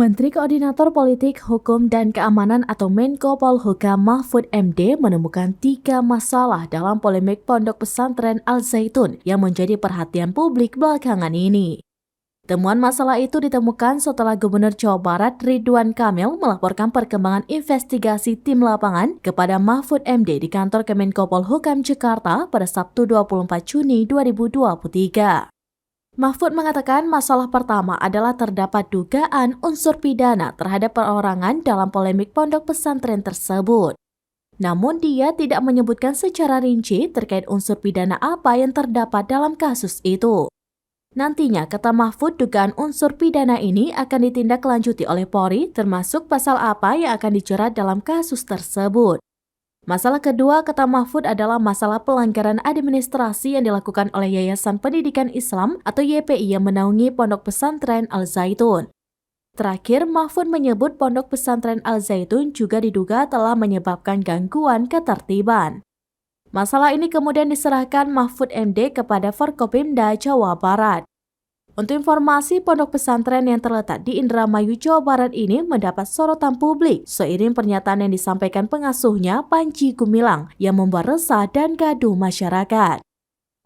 Menteri Koordinator Politik, Hukum, dan Keamanan atau Menko Polhukam Mahfud MD menemukan 3 masalah dalam polemik pondok pesantren Al Zaitun yang menjadi perhatian publik belakangan ini. Temuan masalah itu ditemukan setelah Gubernur Jawa Barat Ridwan Kamil melaporkan perkembangan investigasi tim lapangan kepada Mahfud MD di kantor Kemenko Polhukam Jakarta pada Sabtu 24 Juni 2023. Mahfud mengatakan masalah pertama adalah terdapat dugaan unsur pidana terhadap perorangan dalam polemik pondok pesantren tersebut. Namun dia tidak menyebutkan secara rinci terkait unsur pidana apa yang terdapat dalam kasus itu. Nantinya, kata Mahfud, dugaan unsur pidana ini akan ditindaklanjuti oleh Polri termasuk pasal apa yang akan dijerat dalam kasus tersebut. Masalah kedua, kata Mahfud, adalah masalah pelanggaran administrasi yang dilakukan oleh Yayasan Pendidikan Islam atau YPI yang menaungi Pondok Pesantren Al Zaitun. Terakhir, Mahfud menyebut Pondok Pesantren Al Zaitun juga diduga telah menyebabkan gangguan ketertiban. Masalah ini kemudian diserahkan Mahfud MD kepada Forkopimda Jawa Barat. Untuk informasi, pondok pesantren yang terletak di Indramayu, Jawa Barat ini mendapat sorotan publik seiring pernyataan yang disampaikan pengasuhnya, Panji Gumilang, yang membuat resah dan gaduh masyarakat.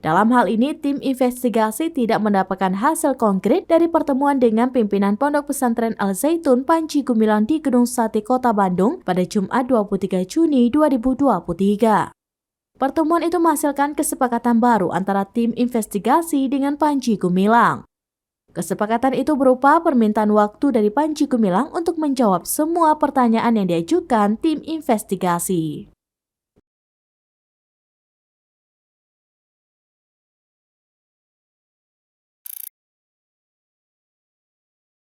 Dalam hal ini, tim investigasi tidak mendapatkan hasil konkret dari pertemuan dengan pimpinan Pondok Pesantren Al Zaitun Panji Gumilang di Gedung Sate Kota Bandung pada Jumat 23 Juni 2023. Pertemuan itu menghasilkan kesepakatan baru antara tim investigasi dengan Panji Gumilang. Kesepakatan itu berupa permintaan waktu dari Panji Gumilang untuk menjawab semua pertanyaan yang diajukan tim investigasi.